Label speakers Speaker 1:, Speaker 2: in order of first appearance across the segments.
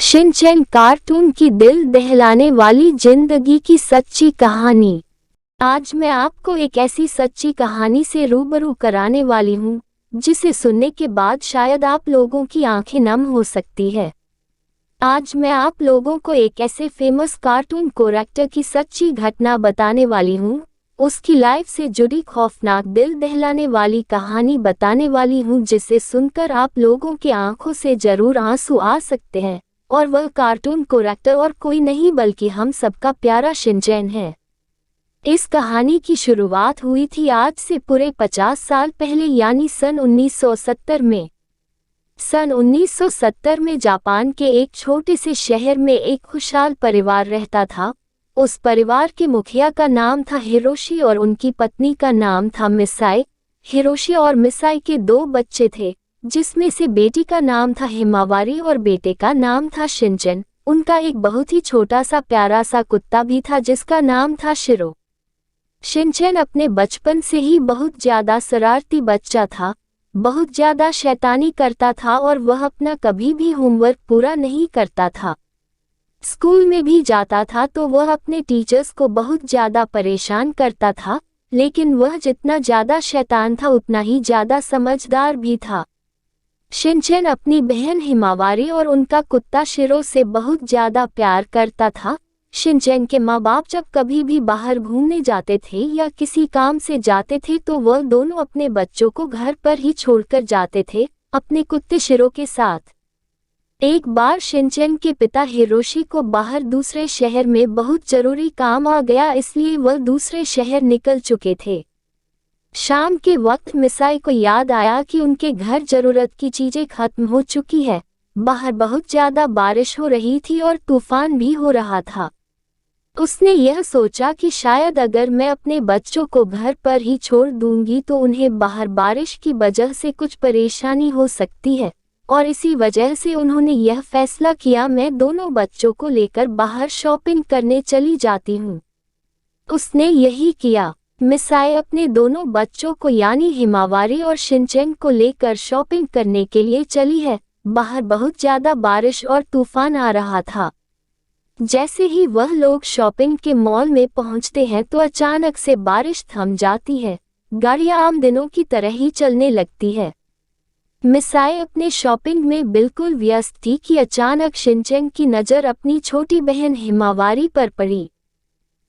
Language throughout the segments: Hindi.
Speaker 1: शिनचैन कार्टून की दिल दहलाने वाली जिंदगी की सच्ची कहानी। आज मैं आपको एक ऐसी सच्ची कहानी से रूबरू कराने वाली हूँ जिसे सुनने के बाद शायद आप लोगों की आंखें नम हो सकती है। आज मैं आप लोगों को एक ऐसे फेमस कार्टून कैरेक्टर की सच्ची घटना बताने वाली हूँ, उसकी लाइफ से जुड़ी खौफनाक दिल दहलाने वाली कहानी बताने वाली हूँ जिसे सुनकर आप लोगों की आंखों से जरूर आंसू आ सकते हैं। और वह कार्टून कैरेक्टर और कोई नहीं बल्कि हम सबका प्यारा शिनचैन है। इस कहानी की शुरुआत हुई थी आज से पूरे 50 साल पहले यानी सन 1970 में। सन 1970 में जापान के एक छोटे से शहर में एक खुशहाल परिवार रहता था। उस परिवार के मुखिया का नाम था हिरोशी और उनकी पत्नी का नाम था मिसाई। हिरोशी और मिसाई के 2 बच्चे थे, जिसमें से बेटी का नाम था हिमावारी और बेटे का नाम था शिनचैन। उनका एक बहुत ही छोटा सा प्यारा सा कुत्ता भी था जिसका नाम था शिरो। शिनचैन अपने बचपन से ही बहुत ज्यादा शरारती बच्चा था, बहुत ज्यादा शैतानी करता था और वह अपना कभी भी होमवर्क पूरा नहीं करता था। स्कूल में भी जाता था तो वह अपने टीचर्स को बहुत ज्यादा परेशान करता था, लेकिन वह जितना ज्यादा शैतान था उतना ही ज्यादा समझदार भी था। शिनचैन अपनी बहन हिमावारी और उनका कुत्ता शिरो से बहुत ज्यादा प्यार करता था। शिनचैन के माँ बाप जब कभी भी बाहर घूमने जाते थे या किसी काम से जाते थे तो वह दोनों अपने बच्चों को घर पर ही छोड़कर जाते थे, अपने कुत्ते शिरो के साथ। एक बार शिनचैन के पिता हिरोशी को बाहर दूसरे शहर में बहुत जरूरी काम आ गया, इसलिए वह दूसरे शहर निकल चुके थे। शाम के वक्त मिसाई को याद आया कि उनके घर जरूरत की चीजें खत्म हो चुकी है। बाहर बहुत ज्यादा बारिश हो रही थी और तूफान भी हो रहा था। उसने यह सोचा कि शायद अगर मैं अपने बच्चों को घर पर ही छोड़ दूंगी तो उन्हें बाहर बारिश की वजह से कुछ परेशानी हो सकती है, और इसी वजह से उन्होंने यह फैसला किया मैं दोनों बच्चों को लेकर बाहर शॉपिंग करने चली जाती हूँ। उसने यही किया। मिसाई अपने दोनों बच्चों को यानी हिमावारी और शिनचैन को लेकर शॉपिंग करने के लिए चली है। बाहर बहुत ज्यादा बारिश और तूफान आ रहा था। जैसे ही वह लोग शॉपिंग के मॉल में पहुंचते हैं तो अचानक से बारिश थम जाती है। गाड़ियां आम दिनों की तरह ही चलने लगती है। मिसाई अपने शॉपिंग में बिल्कुल व्यस्त थी कि अचानक शिनचैन की नज़र अपनी छोटी बहन हिमावारी पर पड़ी।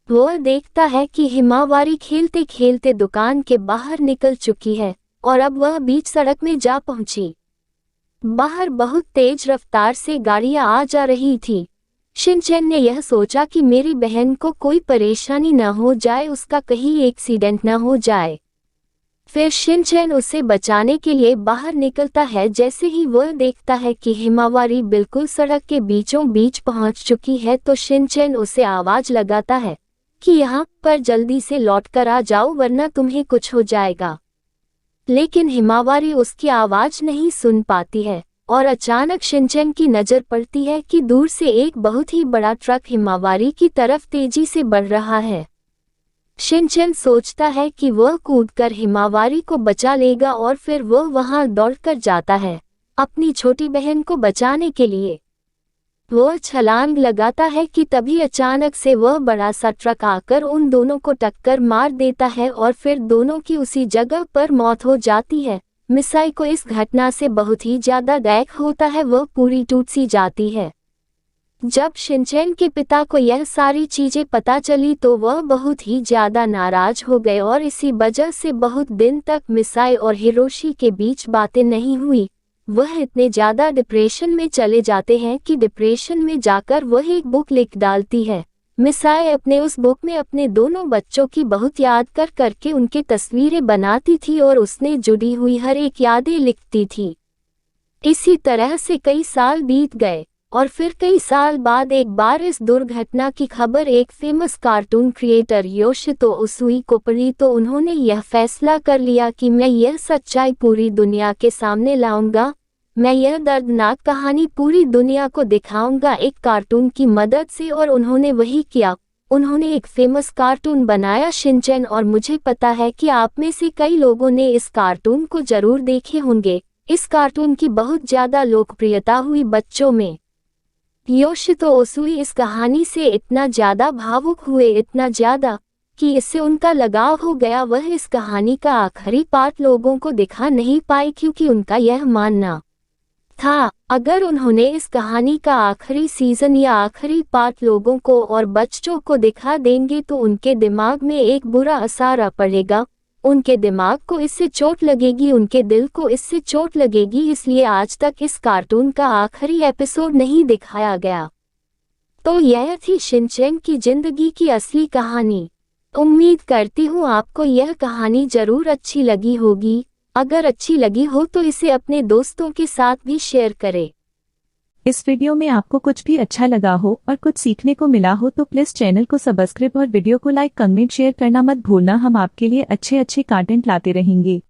Speaker 1: वह देखता है कि हिमावारी खेलते खेलते दुकान के बाहर निकल चुकी है और अब वह बीच सड़क में जा पहुंची। बाहर बहुत तेज रफ्तार से गाड़ियां आ जा रही थी। शिनचैन ने यह सोचा कि मेरी बहन को कोई परेशानी न हो जाए, उसका कहीं एक्सीडेंट न हो जाए। फिर शिनचैन उसे बचाने के लिए बाहर निकलता है। जैसे ही वह देखता है कि हिमावारी बिल्कुल सड़क के बीचों बीच पहुंच चुकी है तो शिनचैन उसे आवाज लगाता है कि यहाँ पर जल्दी से लौट कर आ जाओ वरना तुम्हें कुछ हो जाएगा। लेकिन हिमावारी उसकी आवाज नहीं सुन पाती है और अचानक शिनचैन की नजर पड़ती है कि दूर से एक बहुत ही बड़ा ट्रक हिमावारी की तरफ तेजी से बढ़ रहा है। शिनचैन सोचता है कि वह कूदकर हिमावारी को बचा लेगा और फिर वह वहां दौड़कर जाता है अपनी छोटी बहन को बचाने के लिए। वह छलांग लगाता है कि तभी अचानक से वह बड़ा सा ट्रक आकर उन दोनों को टक्कर मार देता है और फिर दोनों की उसी जगह पर मौत हो जाती है। मिसाई को इस घटना से बहुत ही ज्यादा दुख होता है, वह पूरी टूट सी जाती है। जब शिनचैन के पिता को यह सारी चीजें पता चली तो वह बहुत ही ज्यादा नाराज हो गए और इसी वजह से बहुत दिन तक मिसाई और हिरोशी के बीच बातें नहीं हुई। वह इतने ज्यादा डिप्रेशन में चले जाते हैं कि डिप्रेशन में जाकर वह एक बुक लिख डालती है। मिसाई अपने उस बुक में अपने दोनों बच्चों की बहुत याद कर करके उनकी तस्वीरें बनाती थी और उसने जुड़ी हुई हर एक यादें लिखती थी। इसी तरह से कई साल बीत गए और फिर कई साल बाद एक बार इस दुर्घटना की खबर एक फेमस कार्टून क्रिएटर योशितो उसुई को पड़ी तो उन्होंने यह फैसला कर लिया कि मैं यह सच्चाई पूरी दुनिया के सामने लाऊंगा, मैं यह दर्दनाक कहानी पूरी दुनिया को दिखाऊंगा एक कार्टून की मदद से। और उन्होंने वही किया। उन्होंने एक फेमस कार्टून बनाया शिनचैन, और मुझे पता है कि आप में से कई लोगों ने इस कार्टून को जरूर देखे होंगे। इस कार्टून की बहुत ज्यादा लोकप्रियता हुई बच्चों में। योशितो ओसुई इस कहानी से इतना ज्यादा भावुक हुए, इतना ज्यादा कि इससे उनका लगाव हो गया। वह इस कहानी का आखिरी पार्ट लोगों को दिखा नहीं पाए क्योंकि उनका यह मानना था अगर उन्होंने इस कहानी का आखिरी सीजन या आखिरी पार्ट लोगों को और बच्चों को दिखा देंगे तो उनके दिमाग में एक बुरा असर पड़ेगा, उनके दिमाग को इससे चोट लगेगी, उनके दिल को इससे चोट लगेगी। इसलिए आज तक इस कार्टून का आखिरी एपिसोड नहीं दिखाया गया। तो यह थी शिनचैन की जिंदगी की असली कहानी। उम्मीद करती हूँ आपको यह कहानी जरूर अच्छी लगी होगी। अगर अच्छी लगी हो तो इसे अपने दोस्तों के साथ भी शेयर करें।
Speaker 2: इस वीडियो में आपको कुछ भी अच्छा लगा हो और कुछ सीखने को मिला हो तो प्लीज चैनल को सब्सक्राइब और वीडियो को लाइक, कमेंट, शेयर करना मत भूलना। हम आपके लिए अच्छे कंटेंट लाते रहेंगे।